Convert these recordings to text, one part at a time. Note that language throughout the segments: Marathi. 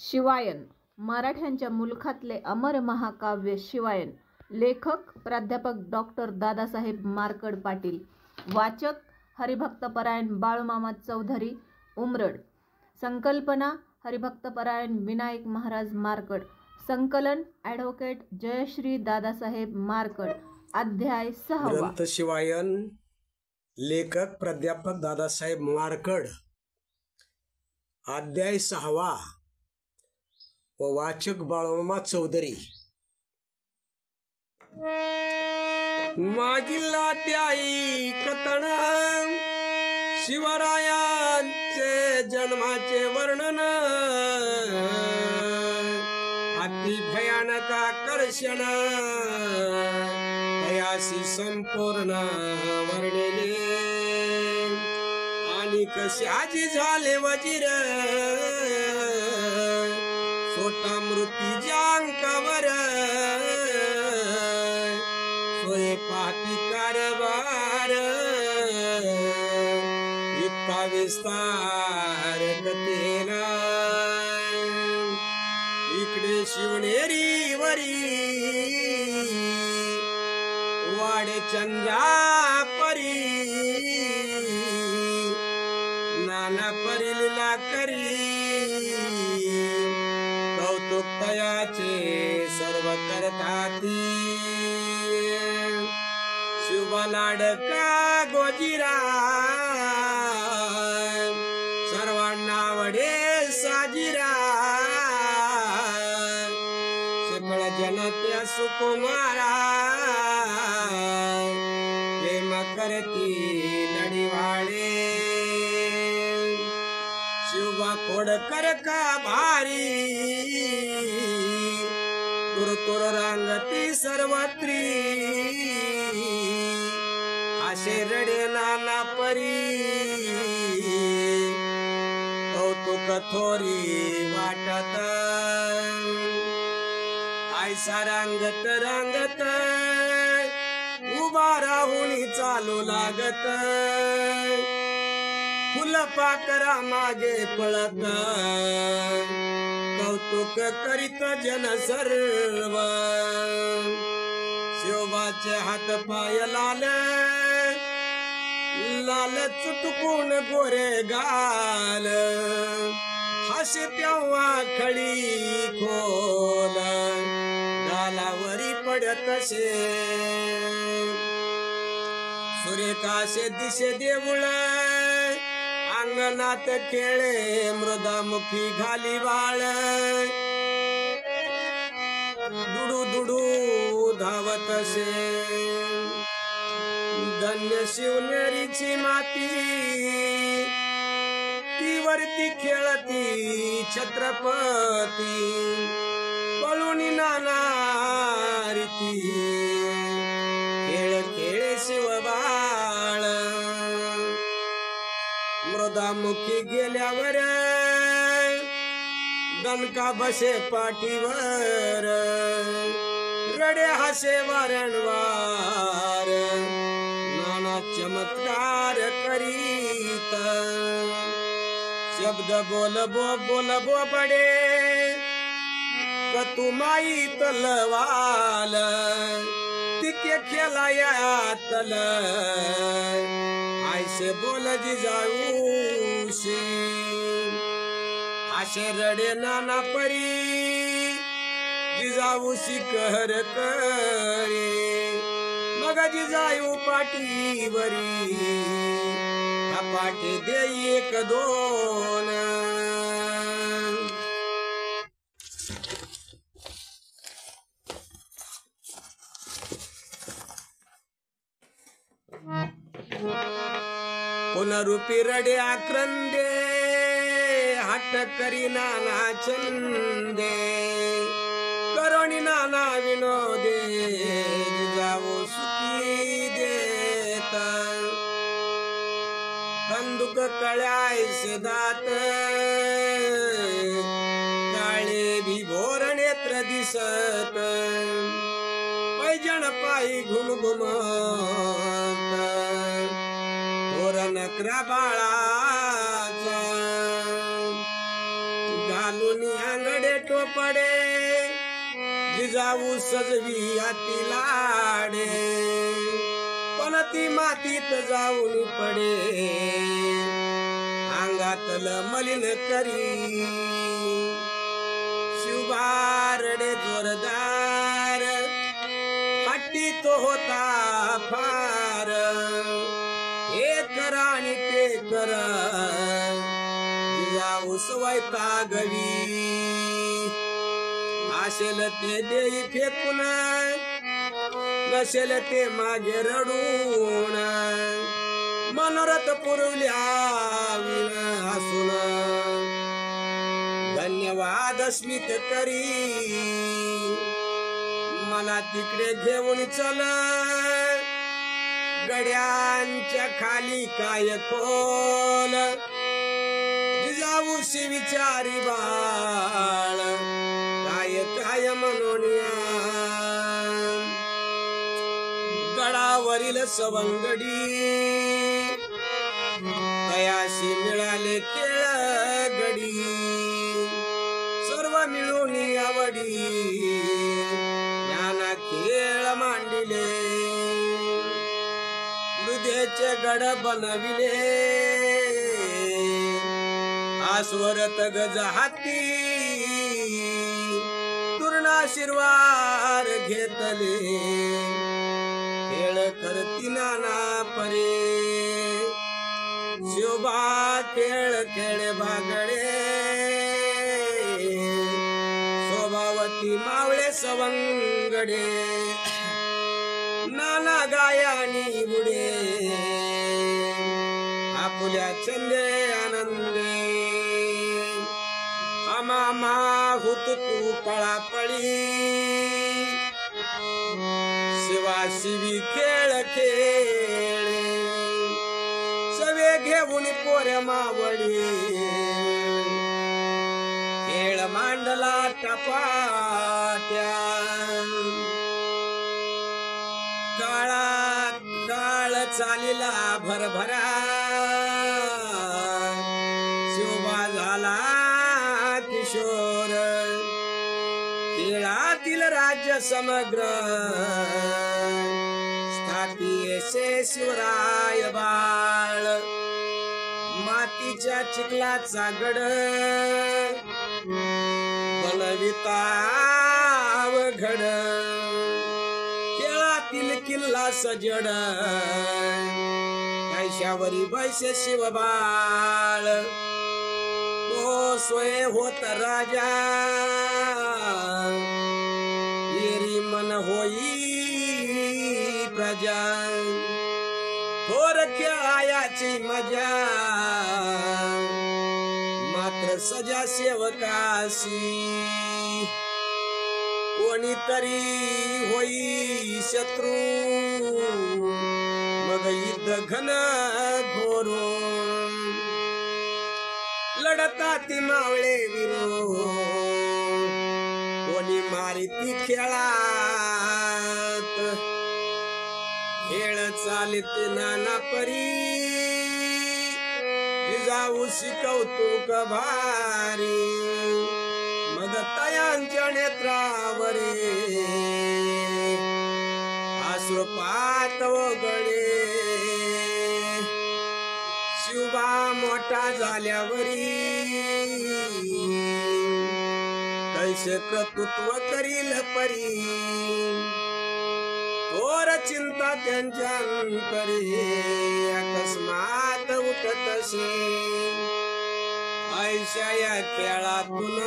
शिवायन मराठ्यांच्या मुलखातले अमर महाकाव्य शिवायन। लेखक प्राध्यापक डॉक्टर दादासाहेब मार्कड पाटील। वाचक हरिभक्तपरायण बाळूमामा चौधरी उमरड। संकल्पना हरिभक्तपरायण विनायक महाराज मार्कड। संकलन ॲडव्होकेट जयश्री दादासाहेब मार्कड। अध्याय 6। ग्रंथ शिवायन। लेखक प्राध्यापक दादासाहेब मार्कड। अध्याय 6 व वाचक बाळूमामा चौधरी। मागील अध्यायी कथन शिवरायांचे जन्माचे वर्णन। अति भयानक आकर्षण तयासी संपूर्ण वर्णिले। आणि कसे आजी झाले वजीर सोटा मृत्यूच्या अंकावर। सोये पाहती कारभार इतका विस्तार कथेना। इकडे शिवनेरी वरी वाडे चंद्रापरी। नाना परी लीला करी कौतुक तयाचे सर्व करताती। शिवा लाडका गोजीरा सर्वांना वडे साजिरा। सकळ जनत्या सुकुमारा प्रेम करती लढीवाळे। शिवा खोडकर का भारी तुरतुर रांगती सर्वत्री। असे रडे नाना परी कौतुक थोरी वाटत। ऐसा रांगत रांगत उभा राहून चालू लागत। फुलपाखरा मागे पळत कौतुक करीत जन सर्व। शिवबाचे हात पाय लाल लाल चुटकून गोरे गाल। हसे तेव्हा खडी खोल गालावरी पडत शे। सूर्यकाशे दिशे देऊळ अंगणात खेळे मृदामुखी घाली बाळ। दुडू दुडू धावत असे धन्य शिवनेरीची माती। ती वरती खेळती छत्रपती पळून नाना रीती। खेळ खेळे शिवबाळ मृदामुखी गेल्यावर दणका बसे पाठीवर। रडे हसे वारंवार नाना चमत्कार करीत। शब्द बोल बो बडे कतुमाई तलवाल। तिके खेलाया तल ऐसे बोल जिजाऊशी। असे रडे नाना परी जिजाऊशी कहर करे। मग जिजाऊ पाठीवरी पाठी देई एक दोन। पुनरुपी रडे आक्रंदे हट करी नाना चंदे। करोणी नाना विनोदे जिजाऊ सुखी देत। कंदुक कळ्यायसे दात काळे भिभोर नेत्र दिसत। पैजण पायी घुम घुमत थोर नकरा बाळाचा घालून अंगड लाडे टोपडे जिजाऊ सजवी हाती लाडे पण ती मातीत जाऊन पडे अंगातल मलिन करी शिवबारडे जोरदार हट्टी तो होता फार हे कर आणि ते कर जिजाऊ सवयता गवी आशेल ते देई फेकून नसेल ते मागे रडून मनोरथ पुरवल्या विण हसून धन्यवाद स्मित करी मला तिकडे घेऊन चल गड्यांच्या खाली काय खोल जिजाऊशी विचारी बाळ काय काय मनोनिया गडावरील सवंगडी तयाशी मिळाले केळ गडी सर्व मिळून आवडी ज्ञाना खेळ मांडिले मृदेचे गड बनविले आस्वरत गज हाती तुर्णाशीर्वार घेतले खेळ करती नाना परे शिवबा खेळ खेळ बागडे स्वभावती मावळे सवंगडे नाना गायानी बुडे आपुल्या चंदे आनंदे अमामा हुत तू पळापळी शिवा शिवी खेळ खेळे सवे घेऊन पोऱ्या मावळी खेळ मांडला टपाट्या काळात काळ चालिला भरभरा शिवबा झाला किशोर खेळातील राज्य समग्र स्थापियेसे शिवराय बाळ मातीच्या चिखलाचा गड बनविता घड खेळातील किल्ला सजड पैशावरी बैसे शिवबाळ तो स्वय होत राजा येरी मन होई प्रजा थोर खेळायाची मजा मात्र सजा सेवकाशी कोणीतरी होई शत्रू मग युद्ध घन घोरो लढता ती मावळे विरो कोणी मारिती खेळात खेळ चालते नाना परी जिजाऊ शिकवतो भारी मग तयांच्या नेत्रावरे आश्रुपात वगळे शिवबा मोठा झाल्यावरी कैसे कर्तृत्व करील परी थोर चिंता त्यांच्या अंतरी अकस्मात उठतसे ऐशा या खेळातून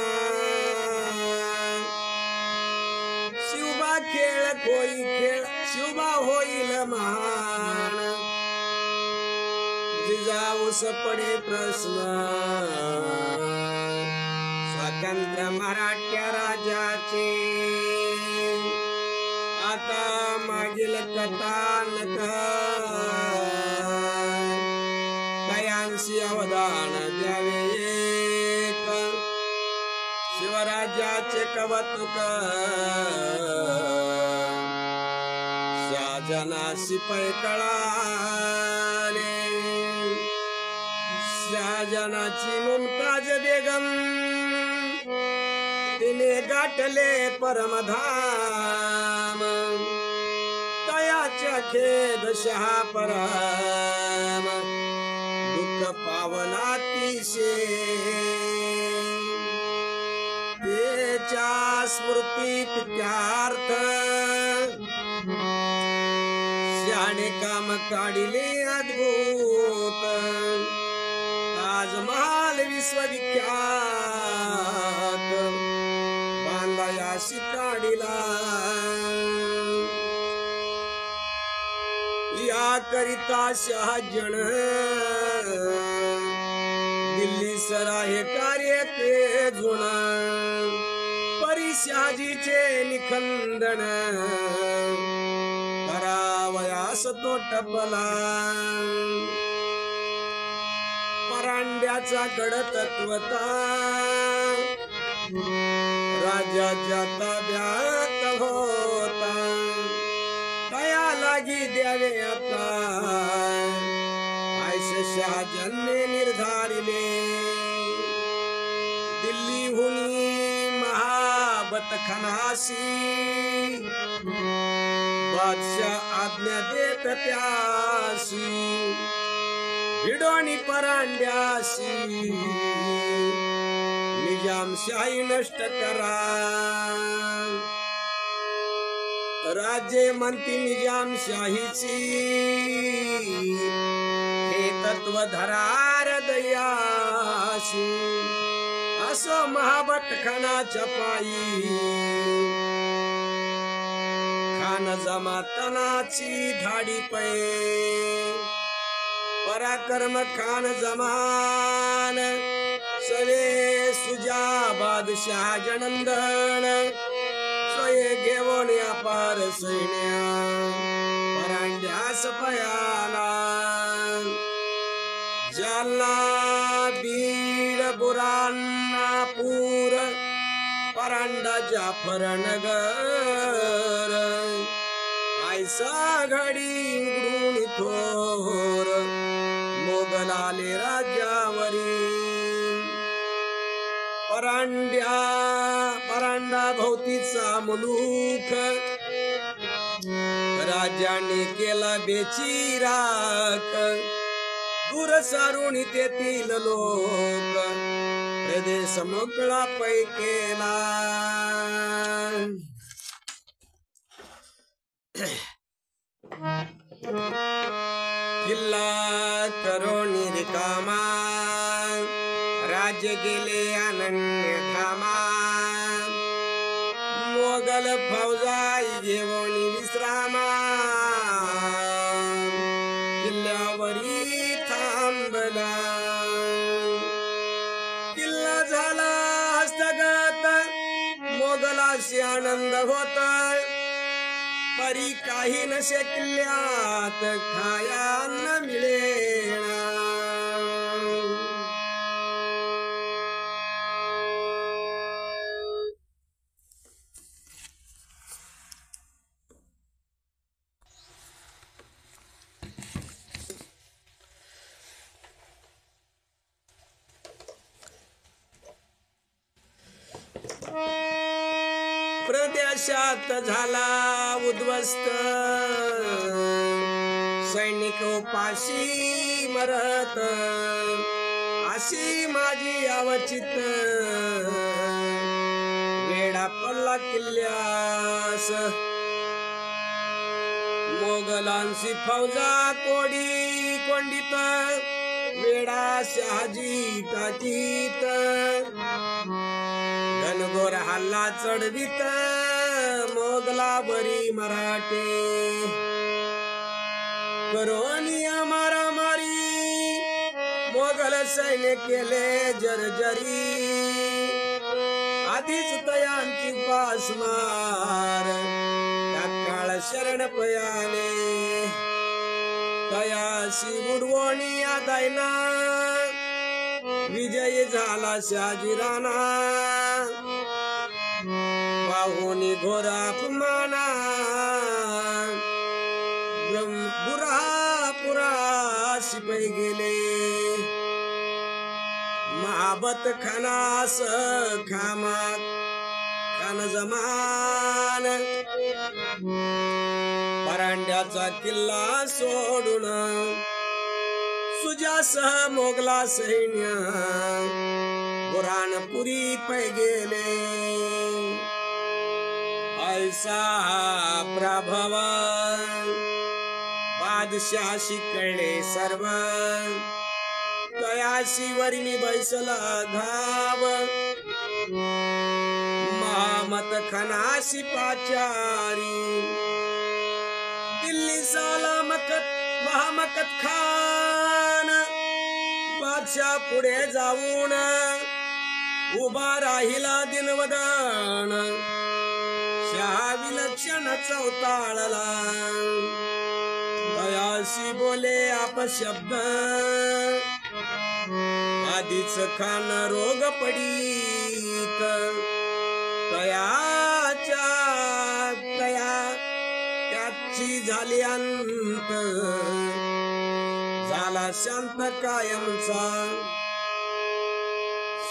शिवबा खेळ शिवबा होईल महान जिजाऊस पडे प्रश्न स्वातंत्र्य मराठ्या राजाचे आता मागील कथानक तयांशी अवदान द्यावे एक शिवराज्याचे कौतुक शहाजनाशी कळाले शहाजनाची मुमताज बेगम गाठले परमधाम तयाच्या खेद शहा परम दुःख पावला तिशे त्याच्या स्मृती पित्यार्थ श्याने काम काढिले अद्भुत ताजमहाल विश्वविख्यात बांधायाशी काढिला या करिता शहाजण दिल्ली सराहे कार्य के जुण परी शहाजीचे निखंदन करावयास तो टपला परांड्याचा गड तत्वता राजाच्या ताब्यात होता दया लागी द्यावे आता ऐसे शहाजनने निर्धारिले दिल्लीहून महाबतखानाशी बादशाह आज्ञा देत त्याशी भिडोनी परांड्याशी निजामशाही नष्ट करा राज्ये म्हणती निजामशाहीची हे तत्व धरार दयाशी असो महाबतखानाच्या पायी खान जमातनाची धाडी पै पराक्रम खान जमान सवे सुजा बादशाह जनंदन सोये घेऊन अपार सैन्य परांड्यास पयाला जालना बीड बुरानापूर परांडा जाफरनगर ऐसा घडी उघडून थोर मोगल आले राज्यावरी परांडा भोवतीचा मुलूक राजाने केला बेचिराक दूर सारून तेथील लोक प्रदेश मोकळा पै केला किल्ला करोनी रिकामा राज्य गेले अनन्य धामा मोगल फौजाई घेऊन विश्रामा किल्ल्यावरी थांबला किल्ला झाला हस्तगत मोगलाशी आनंद होता परी काही नसे किल्ल्यात खाया न मिळेना प्रदेशात झाला उद्ध्वस्त सैनिक उपाशी मरत अशी माझी अवचित वेडा पडला किल्ल्यास मोगलांची फौजा कोंडीत वेडा शहाजी टाकीत घनघोर हल्ला चढवित मोगला बरी मराठे करोनिया मारामारी मोगल सैन्य केले जर्जरी आधीच तयांची पासमार तत्काळ शरण पयाले तयाशी उडवणी आदायना विजय झाला शहाजीराणा पाहुनी घोरा अपमाना पुरा शिपाई गेले महाबत खानास खामात खान जमान परांड्याचा किल्ला सोडून सुजासह मोगला सैन्य बुराणपुरी पै गेले ऐसा प्रभव बादशाशी कळले सर्व तयाशी वरिणी बैसला धाव महामत खनाशी पाचारी दिल्ली साला महामकत खान बादशाह पुढे जाऊन उभा राहिला दिनवदन शहा विलक्षण चौताळला तयाशी बोले अपशब्द आधीच खान रोग पडीत त्याची झाली अंत झाला शांत कायमचा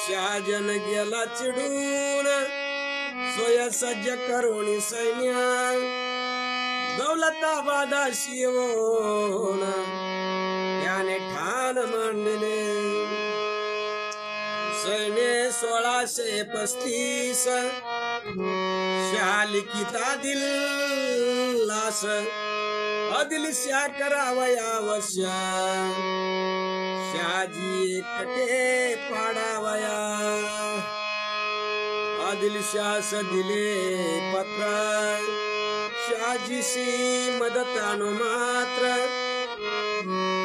शहाजन गेला चिडून सोय सज्ज करोणी सैन्य दौलताबादाशी येऊन त्याने ठाण मांडले सैन्य 1635 शालिकिता दिल्लास अदिलशा करावयावश्या शहाजी एकटे पाडावया आदिलशास दिले पत्र शहाजीशी मदत आणू मात्र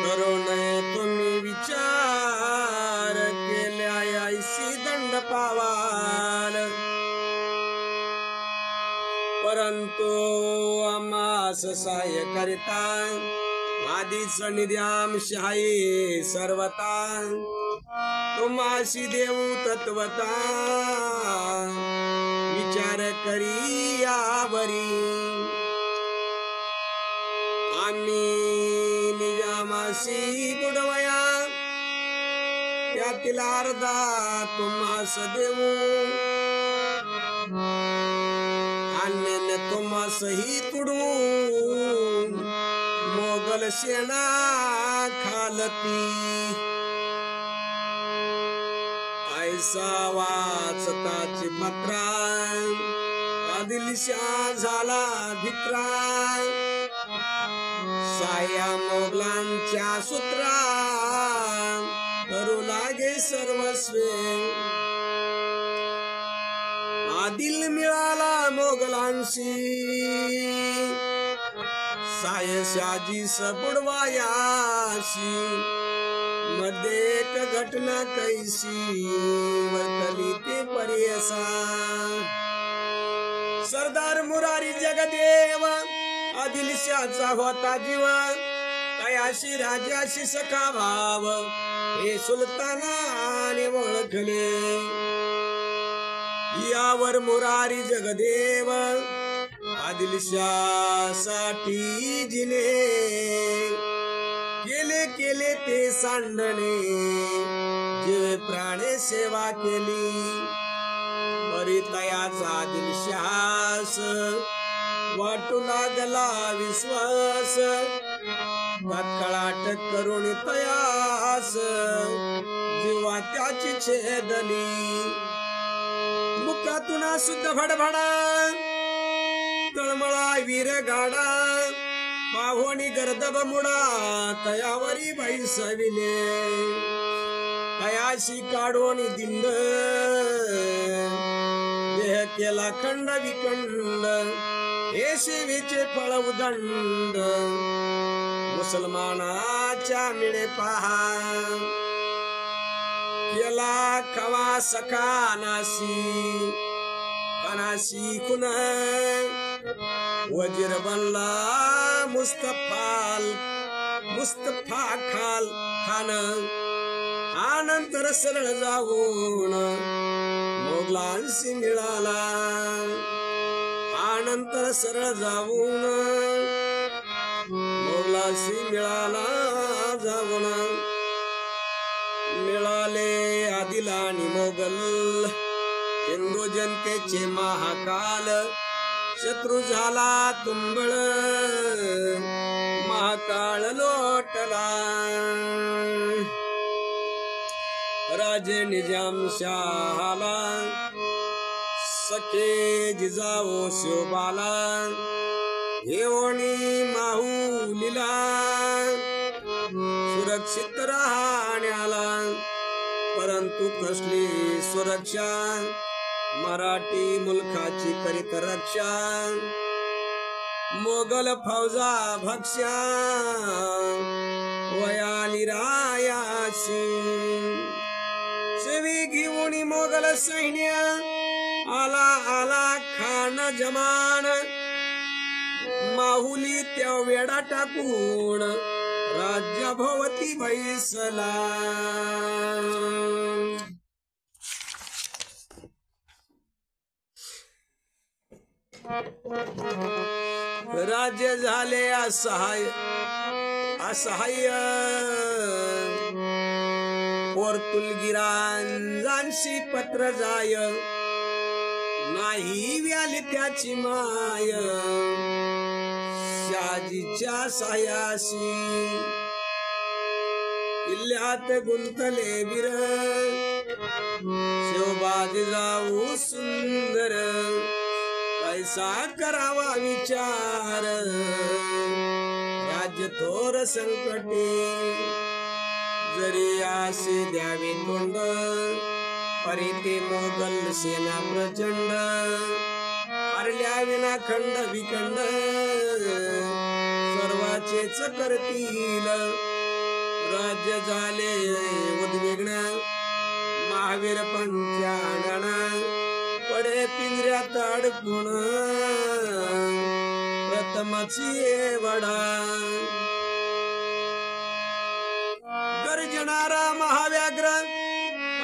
करो नये तुम्ही विचार केल्या यायसी दंड पावाल परंतु आम्हास सहाय्य करिता आधीच निद्याम शाही सर्वता तुम्हाशी देऊ तत्वता विचार करी यावरी आम्ही निजामाशी बुडवया त्यातील अर्धा तुम्हास देऊ अन्य तुम्हासही तुडू मोगल सेना खालती ऐसा वाचताची पत्रा आदिलशा झाला भित्रा साया मोगलांच्या सूत्रा करू लागे सर्वस्वे आदिल मिळाला मोगलांशी साय शाजी बुडवायाशी मध्ये एक घटना कैसी वर्तली ते परियसा सरदार मुरारी जगदेव आदिलशाचा होता जीव तयाशी राजाशी सखा भाव हे सुलतानाने ओळखले यावर मुरारी जगदेव आदिलशासाठी जिने केले ते सांडणे जीवे प्राणे सेवा केली बरी तयाचा आदिलशास वाटू लागला विश्वास तात्काळ अटक करून तयास जीवा त्याची छेदली मुखातून शुद्ध भडभडा तळमळा वीर गाडा पाहोणी गर्दब मुडा तयावरी बैसविले तयाशी काढून दिंड देह केला खंड विखंड हे सेवेचे फळ उदंड मुसलमानाच्या मिळे पहा केला खवा सखा नासी कनासी खुन वजीर बनला मुस्तफा खान आनंतर सरळ जाऊन मोगलांशी मिळाला आनंतर सरळ जाऊन मोगलांशी मिळाला जाऊन मिळाले आदिल आणि मोगल हिंदू जनतेचे महाकाल शत्रू झाला तुंबळ महाकाळ लोटला राजे निजामशाहाला सखे जिजाऊ शिवबाला हेवणी माहुलीला सुरक्षित राहण्याला परंतु कसली सुरक्षा मराठी मुलखाची करीत रक्षा मोगल फौजा भक्ष्या वयाली रायाशी शिवी घेऊन मोगल सैन्य आला आला खान जमान माहुली त्या वेडा टाकून राज्यभोवती बैसला राज्य झाले असहाय असहाय्य पोर्तुलगिरांजांशी पत्र जाय नाही व्याली त्याची माय शहाजीच्या सायाशी किल्ल्यात गुंतले वीर शिवबाजी जाऊ सुंदर कैसा करावा विचार राज्य थोर संकटे जरी आसे द्यावे तोंड परिते मोगल सेना प्रचंड हरल्या विना खंड विखंड सर्वाचेच करतील राज्य झाले उद्विग्न महावीर पंचांगणा पडे पिंजऱ्यात अडकून प्रथमची वडा गर्जणारा महाव्याघ्र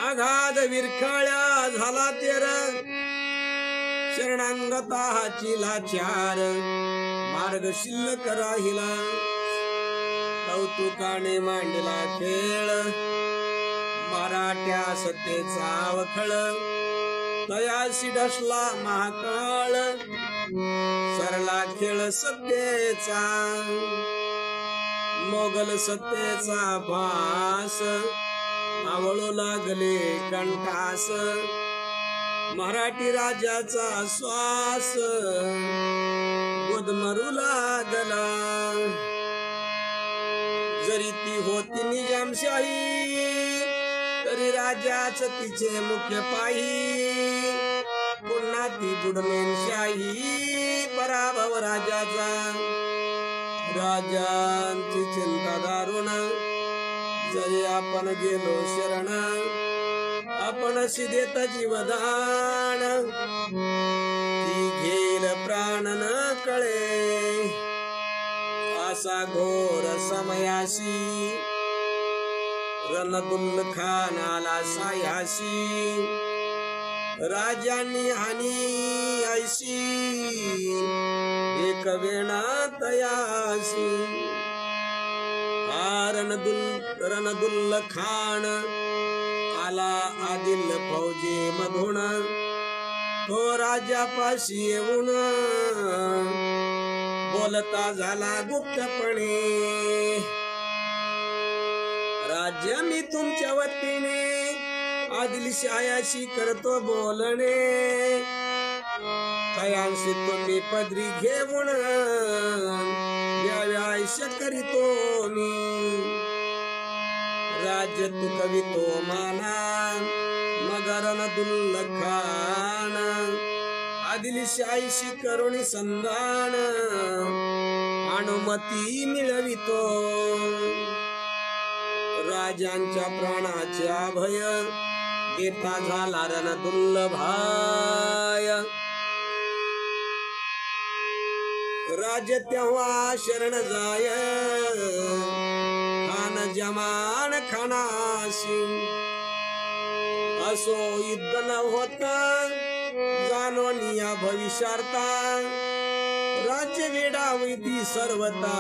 आघात विरखाळ्या झाला तेर शरणांगताची लाचार मार्ग शिल्लक राहिला कौतुकाने मांडला खेळ मराठ्या सत्तेचा अवखळ तयासी डसला महाकाळ सरला खेळ सत्तेचा मोगल सत्तेचा भास आवळू लागले कंठास मराठी राजाचा श्वास गुदमरू लागला जरी ती होती निजामशाही तरी राजाच तिचे मुख्य पायी पुन्हा ती बुडमेनशाही पराभव राजाचा राजांची चिंता दारुण जरी आपण गेलो शरण आपण सिदेत जीवदान ती घेल प्राण न कळे असा घोर समयाशी रणदुल्ल खान आला सायाशी राजांनी हानी ऐशी एक वेणा तयाशी रणदुल्ल खान आला आदिल फौजे मधून तो राजापाशी येऊन बोलता झाला गुप्तपणे राज्य मी तुमच्या वतीने आदिलशाहाशी करतो बोलणे तयांशी तुम्ही पदरी घेऊन द्याव्याश करीतो मी राज्य तू कवितो माना मगर रणदुल्ल खान आदिलशाहीशी करुणी संधान अनुमती मिळवितो राजांच्या प्राणाच्या भय देता झाला रणदुल्लभाय राज तेव्हा शरण जाय खान जमान खानाशी असो युद्ध न होता जाणून या भविष्यार्था राज्य वेडावती सर्वता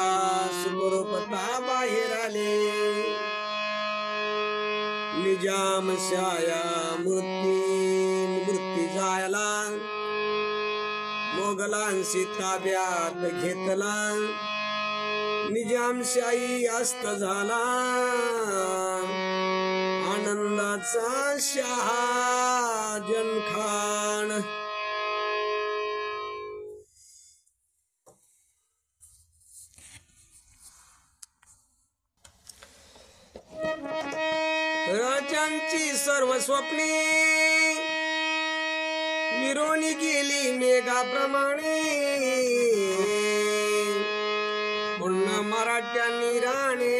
सुखरूपता बाहेर आले निजाम शाया मूर्ती जायला मोगलांशी ताब्यात घेतला निजामशाही अस्त झाला आनंदाचा शहाजन खान राजांची सर्व स्वप्ने विरोणी गेली मेघाप्रमाणे पुन्हा मराठ्यांनी राणे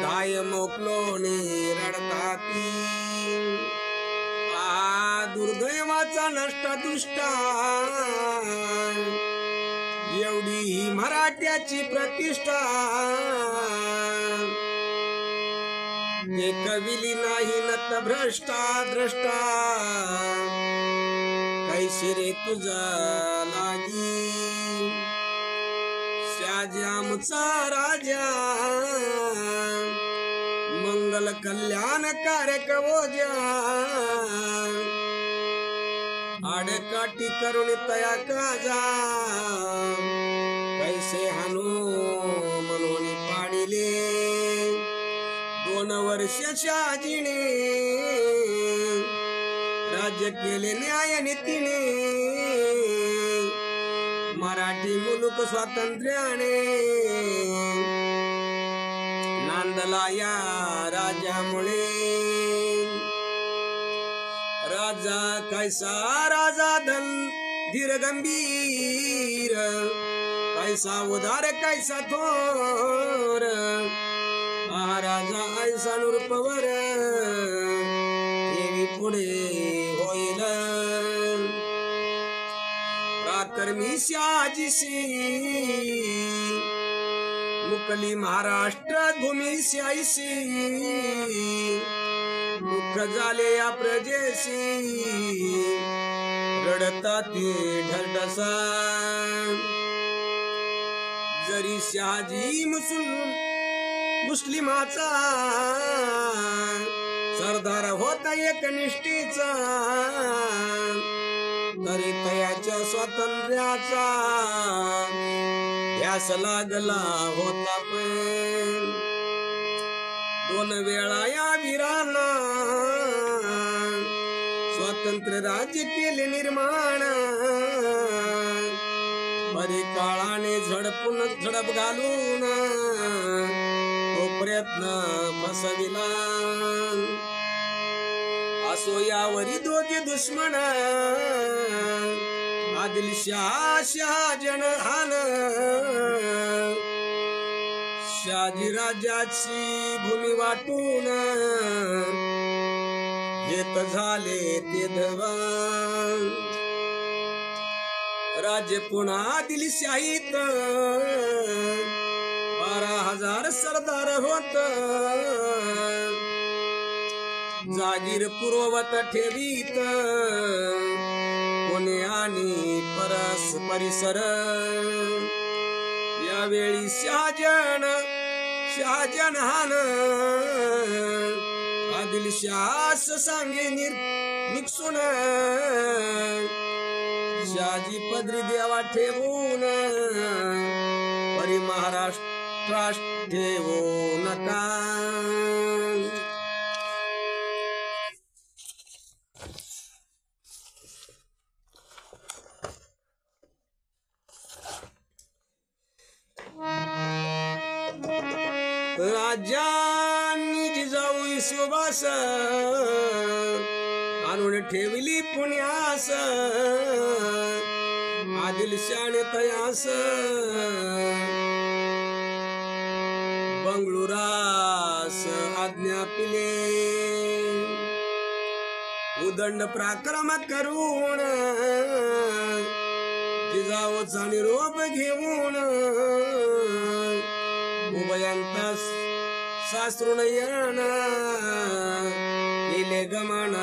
गाय मोकलोने रडताती दुर्दैवाचा नष्ट दृष्टा एवढी मराठ्याची प्रतिष्ठा जे कविली नाही नत भ्रष्टा द्रष्टा कैसे रे तुझा लागी शहाजी राजा मंगल कल्याण कारक ओजा आडकाठी करुणी तया काजा कैसे हानू म्हणून पाडिले 2 वर्ष शहाजीने राज्य केले न्याय नीतीने मराठी मुलूक स्वातंत्र्याने नांदला या राजामुळे राजा कैसा राजा धन धीर गंभीर कैसा उदार कैसा थोर महाराजा ऐसा नृपवर देवी पुढे होईल प्राकर्मी शहाजीशी मुकली महाराष्ट्र भूमी शाहीशी दुःख झाले या प्रजेशी रडता ते ढलढसा जरी शहाजी मुस्लिमाचा सरदार होता एकनिष्ठेचा तरी तयाच्या स्वातंत्र्याचा ध्यास लागला होता पण 2 वेळा या वीराला स्वातंत्र्य राज्य केले निर्माण बरी काळाने झडप घालून तो प्रयत्न फसविला असो यावरी दोघे दुश्मन आदिलशाह शहाजहान शहाजी राजाची भूमी वाटून येत झाले ते धवान राज्य पुन्हा आदिलशाहीत 12,000 सरदार होत जागीर पूर्ववत ठेवीत पुणे आणि परस परिसर यावेळी शहाजहान आदिलशाह सांगे निकसून शहाजी पदरी देवा ठेवून परी महाराष्ट्रास ठेवू नका राजांनी जिजाऊ सुभाष आणून ठेवली पुण्यास आदिलशाने तयास बंगळुरास आज्ञा पिले उदंड पराक्रम करून जिजाऊचा निरोप घेऊन उभयांता सासृनयन केले गमन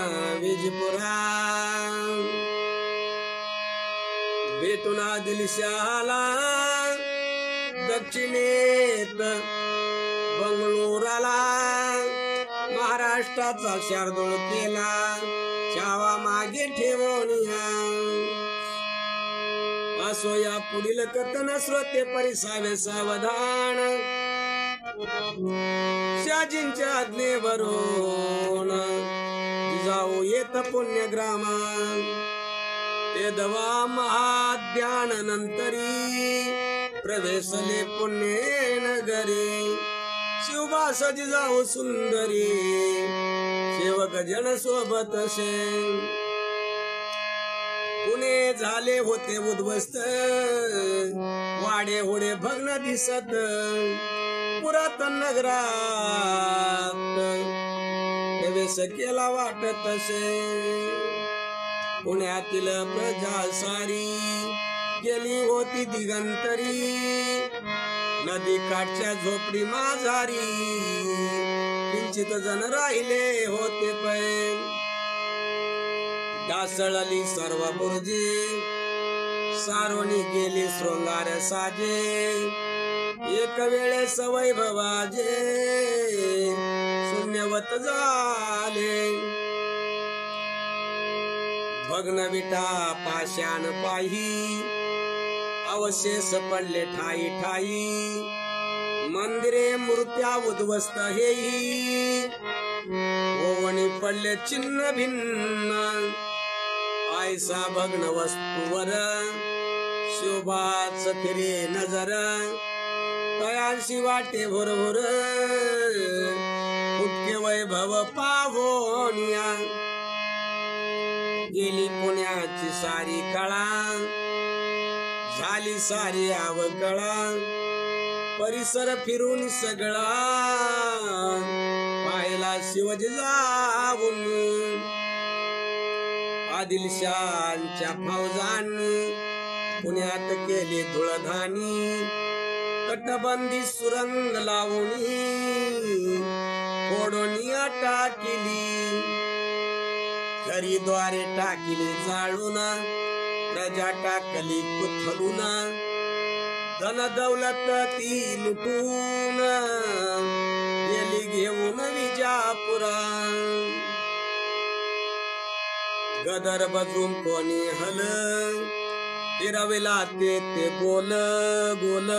विजपुरा भेटून आदिलशाहाला दक्षिणेत बंगळुराला महाराष्ट्र महाराष्ट्राचा शार्दूल केला छावा मागे ठेवूनिया असो या पुढील कथन श्रोते परिसावे सावधान शाजींच्या आज्ञेवरून जाऊ येत पुण्यग्रामा ते दवा महाध्यान नंतरी प्रवेशले पुण्य नगरी शिवबास जाऊ सुंदरी सेवक जन सोबत से पुणे झाले होते उद्ध्वस्त वाडे होडे भग्न दिसत पुरातन नगरात प्रवेश केला वाटत असे पुण्यातील प्रजा सारी गेली होती दिगंतरी नदी काठच्या झोपडी माझारी किंचित जण राहिले होते पै डासळली सर्व बुर्जी सारोनी गेली शृंगार साजे एक वेळे सवय भवाजे शून्यवत झाले भग्न विटा पाषाण पाही अवशेष पडले ठाई ठाई मंदिरे मूर्त्या उद्ध्वस्त हेही ओवणी पडले चिन्ह भिन्न ऐसा भग्न वस्तूवर शोभाच फिरे नजर तयांशी वाटे भोरभोर फुटके वैभव पावोनिया गेली पुण्याची सारी कळा झाली सारी अवकळा परिसर फिरून सगळा पाहिला शिवजी जाऊन आदिलशांच्या फौजांनी पुण्यात केली धुळधानी कटबंदी सुरंग लावून फोडोनिया टाकिली घरीद्वारे टाकिली जाळून प्रजा टाकली कुथलून धन दौलत ती लुटून गेली घेऊन विजापुरा गदर बजून कोणी हल फिरविला ते गोल गोल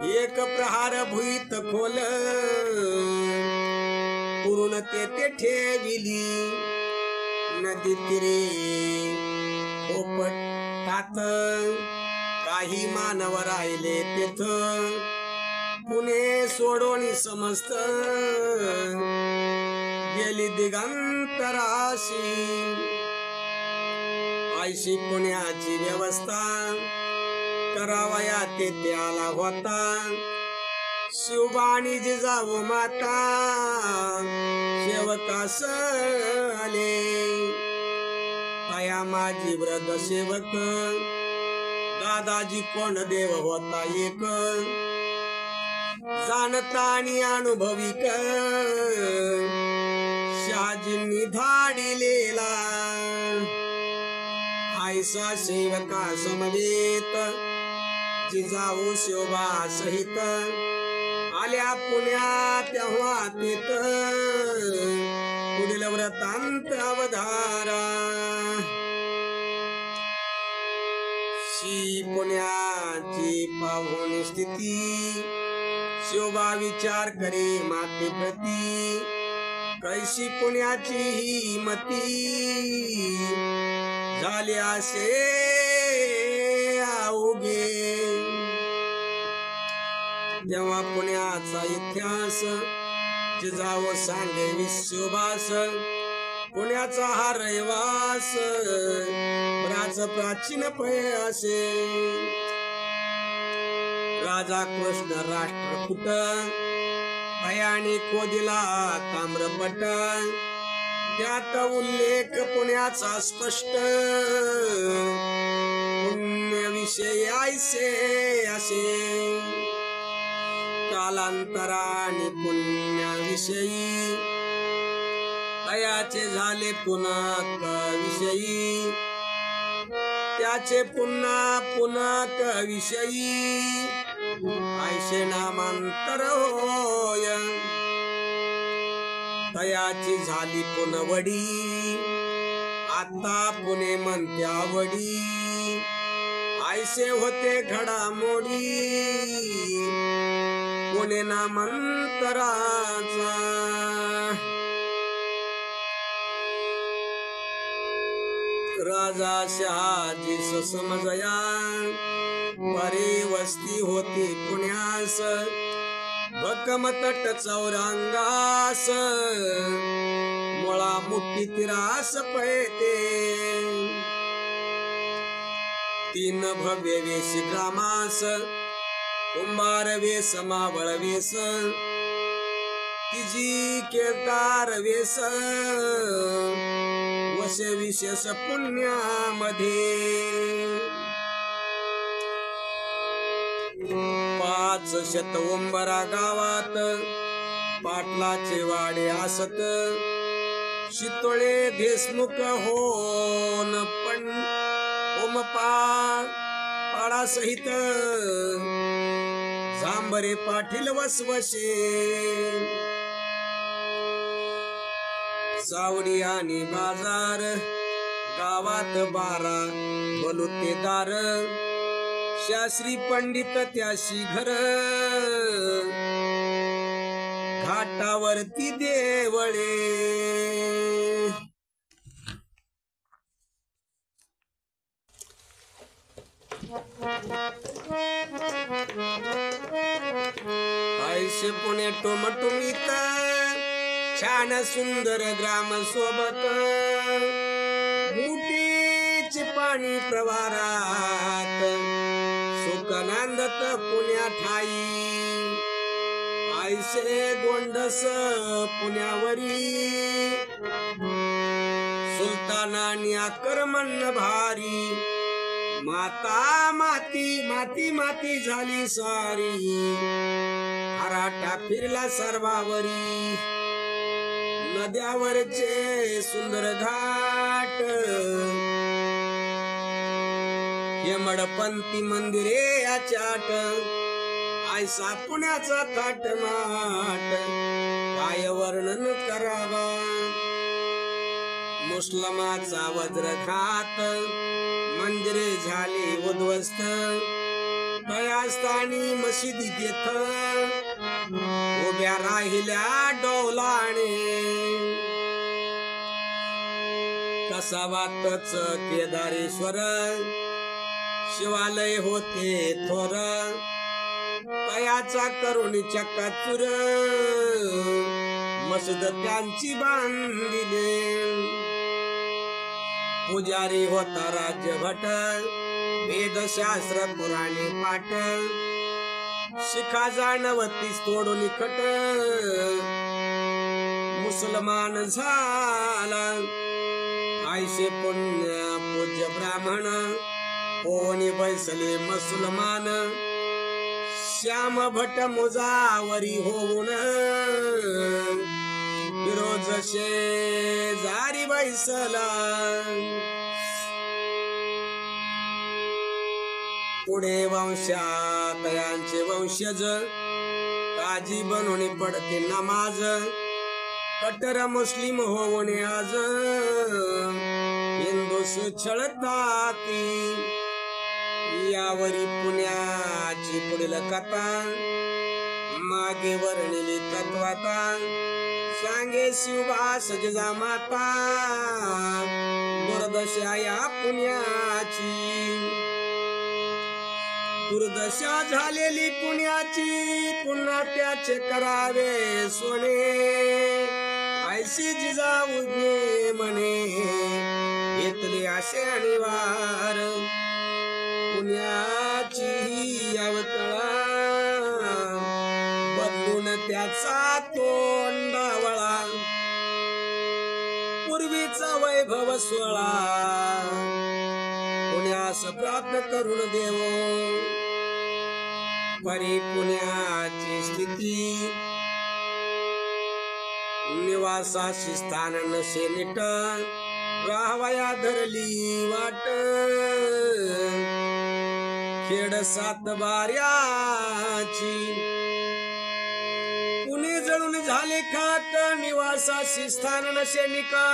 एक प्रहार भुईत खोल पुरून ते ठेविली नदी तिरे पोपटात काही मानव राहिले तेथ पुणे सोडोनी समस्त गेली दिगंतराशी ऐशी पुण्याची व्यवस्था करावया ते आला होता शिवबाणी जिजाऊ माता सेवकास आले तया माझी व्रत सेवक दादाजी कोण देव होता एक जाणता आणि अनुभविक शहाजींनी धाडिलेला ऐसा सेवका समवेत जिजाऊ शोभा सहित आल्या पुण्यात तेव्हा तिथ पुढील व्रतांत अवधारा शी पुण्याची पाहुणी स्थिती शोभा विचार करे माते प्रती कैशी पुण्याची ही मती झाली असे अवघे तेव्हा पुण्याचा इतिहास जिजाऊ सांगे विश्वभास पुण्याचा हा रहिवास प्राच प्राचीन पै असे राजा कृष्ण राष्ट्रकूट पयाणी कोदिला ताम्रपट त्यात उल्लेख पुण्याचा स्पष्ट पुण्यविषयी ऐसे असे कालांतराने पुण्याविषयी तयाचे झाले पुन्हा विषयी त्याचे पुन्हा पुन्हा विषयी ऐसे नामांतर होय तयाची झाली पुनवडी, आता पुणे म्हणत्या वडी, ऐसे होते घडामोडी पुणे नामांतराचा. राजा शहाजी समजया, परे वस्ती होती पुण्यास, भक्कमतट चौरंगास, मुळा मुठी तिरास पळते. तीन भव्य वेश ग्रामास, कुंभार वेश मावळ वेश, तिजी केदार वेश, वश विशेष पुण्यामध्ये. 5 शतवंबरा गावात पाटलाचे वाडे असत, शितोळे देशमुख होन पण पाडा सहित, झांबरे पाटील वसवशे. सावडी आणि बाजार गावात 12 बलुतेदार, शास्त्री पंडित त्याशी घर, घाटावरती देवळे. ऐसे पुणे टोमटुमीत, छान सुंदर ग्राम सोबत, मुठीची पाणी प्रवारात, सुखनांदत पुण्या ठाई. ऐसे गोंडस पुण्यावरी, सुलतानानी आक्रमण भारी, माता माती माती माती झाली सारी, हराटा फिरला सर्वावरी. नद्यावरचे सुंदर घाट, हेमडपंती मंदिरे अचाट, ऐसा पुण्याचा थाटमाट काय वर्णन करावा. मुस्लिमाचा वज्रघात, मंदिरे झाली उद्ध्वस्त, तयास्थानी मशिदी येथ, उभ्या राहिल्या डौलाने. कसावातच केदारेश्वर, शिवालय होते थोर, तयाचा करुणी चक्काचूर, मसद त्यांची बांधिले. पुजारी होता राज्यभट, वेदशास्त्र पुराणे पाठ, शिखा जाणवतीस तोडून खट, मुसलमान झाला. ऐसे पुण्य पूज्य ब्राह्मण, कोणी बैसले मुसलमान, श्याम भट मुजावरी होऊन, फिरोज शेजारी बैसला. पुढे वंशात यांचे वंशज, काजी बनवणे पडते नमाज, कट्टर मुस्लिम होऊन आज, हिंदूस छळताती. यावरी पुण्याची पुढील कथा, मागे वर्णिली तत्वाता, सांगे शिवभास जिजामाता, दुर्दशा या पुण्याची. दुर्दशा झालेली पुण्याची, पुन्हा त्याचे करावे सोने, ऐशी जिजाऊ म्हणे घेतले असे अनिवार. पुण्याची अवतळा, बदलून त्याचा तोंडावळा, पूर्वीचा वैभव सोळा, पुण्यास प्राप्त करून देवो. परी पुण्याची स्थिती, निवासाशी स्थान नसे नीट, राहावया धरली वाट, खेड 7 बाऱ्याची. पुणे जळून झाले खाक निवासाशी स्थान नसे निका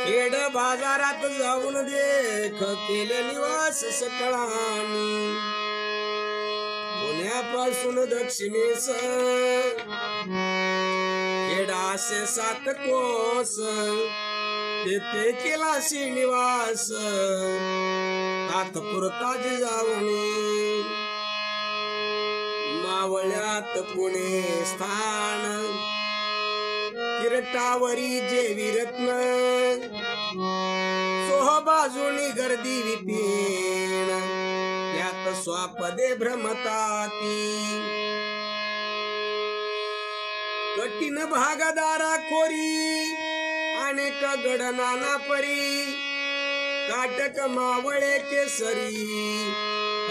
खेड बाजारात जाऊन देख केले निवास सकळानी पुण्यापासून दक्षिणेस खेडासे 7 कोस तेथे केलाशी निवास तात्पुरता जिजाऊने मावळ्यात पुणे स्थान किरटावरी जेवीरत्न सोह बाजूनी गर्दी विपिन त्यात स्वापदे भ्रमताती कठीण भागदारा खोरी अनेक गड नाना परी काटक मावळे केसरी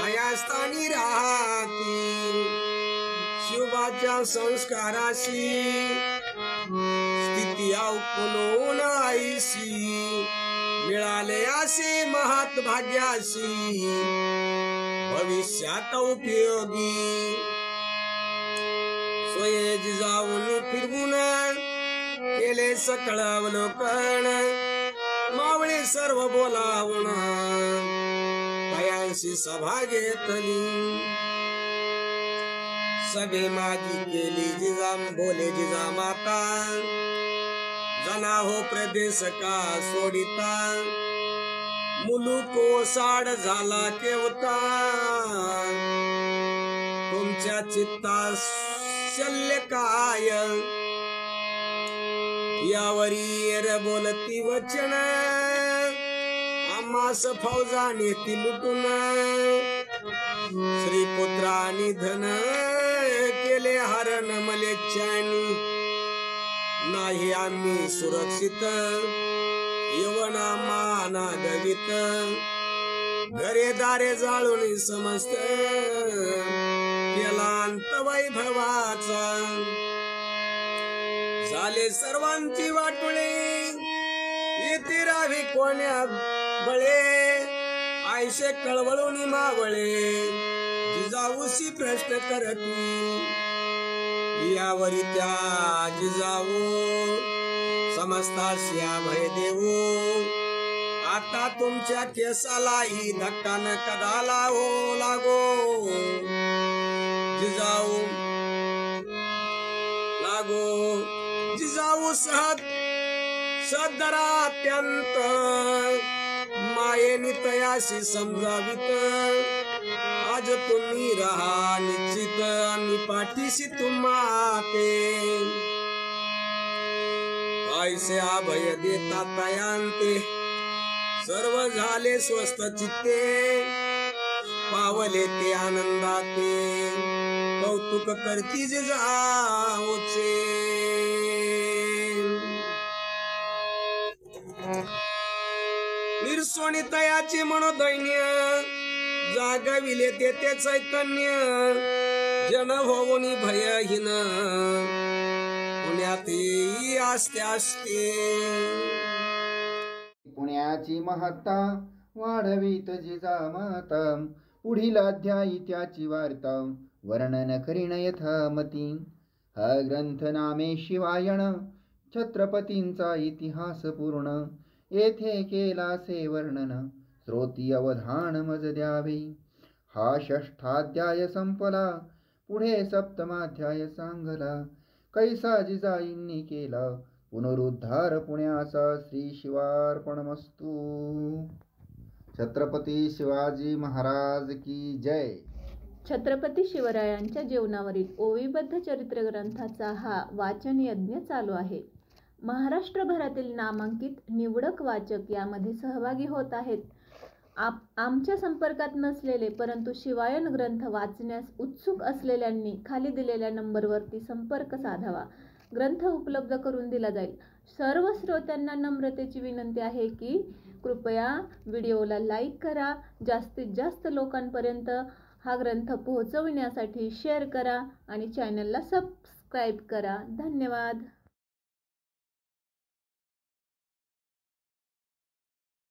हयास्थानी राहती शिवाच्या संस्काराशी स्थिती औकून आईशी मिळाले असे महात भाग्याशी भविष्यात उपयोगी सोये जिजाऊन फिरवून केले सकळ अवलोकन मावळे सर्व बोलावून पयांशी सभा घेतली सभे माझी केली जिजाम बोले जिजामाता जना हो प्रदेश का सोडिता मुलूक ओसाड झाला केवता तुमच्या चित्ता शल्य काय यावरी एर बोलती वचन आम्हास फौजा नेती लुटून श्रीपुत्रानी धन केले हरण मलेच्छानी नाही आम्ही सुरक्षित यवना माना गवित घरे दारे जाळून समस्त केला अंत वैभवाचा झाले सर्वांची वाटोळे येते रावी कोण्या बळे आयशे कळवळून मावळे जिजाऊशी प्रश्न करती यावरी त्या जिजाऊ समजताशी अभय देऊ आता तुमच्या केसालाही धक्का न कदा लावो लागो जिजाऊ लागो जिजाऊ सहत सदरा अत्यंत मायेनी तयाशी समजावित आज तुम्ही रहा निश्चित आणि पाठीशी तुम्हा ते ऐसे अभय देता तयांते सर्व झाले स्वस्थ चित्ते पावले ते आनंदाते कौतुक करती जिजाऊचे निर्सोनी तयाची मनोदैन्य जागविले ते चैतन्य जन होऊन भयहीन पुण्यात असते असते पुण्याची महत्ता वाढवीत जिजामाता पुढील अध्यायी त्याची वार्ता वर्णन करीन यथामती हा ग्रंथ नामे शिवायण छत्रपतींचा इतिहास पूर्ण येथे केलासे वर्णन श्रोती अवधान मज द्यावे हा षष्ठाध्याय संपला पुढे सप्तमाध्याय सांगला कैसा जिजाईंनी केला पुनरुद्धार पुण्याचा श्री शिवार्पणमस्तु छत्रपती शिवाजी महाराज की जय छत्रपती शिवरायांच्या जीवनावरील ओवीबद्ध चरित्र ग्रंथाचा हा वाचन यज्ञ चालू आहे. महाराष्ट्रभरातील नामांकित निवडक वाचक यामध्ये सहभागी होत आहेत. आमच्या संपर्कात नसलेले परंतु शिवायन ग्रंथ वाचण्यास उत्सुक असलेल्यांनी खाली दिलेल्या नंबरवरती संपर्क साधावा. ग्रंथ उपलब्ध करून दिला जाईल. सर्व श्रोत्यांना नम्रतेची विनंती आहे की कृपया व्हिडिओला लाईक करा, जास्तीत जास्त लोकांपर्यंत हा ग्रंथ पोहोचविण्यासाठी शेअर करा आणि चॅनलला सबस्क्राईब करा. धन्यवाद.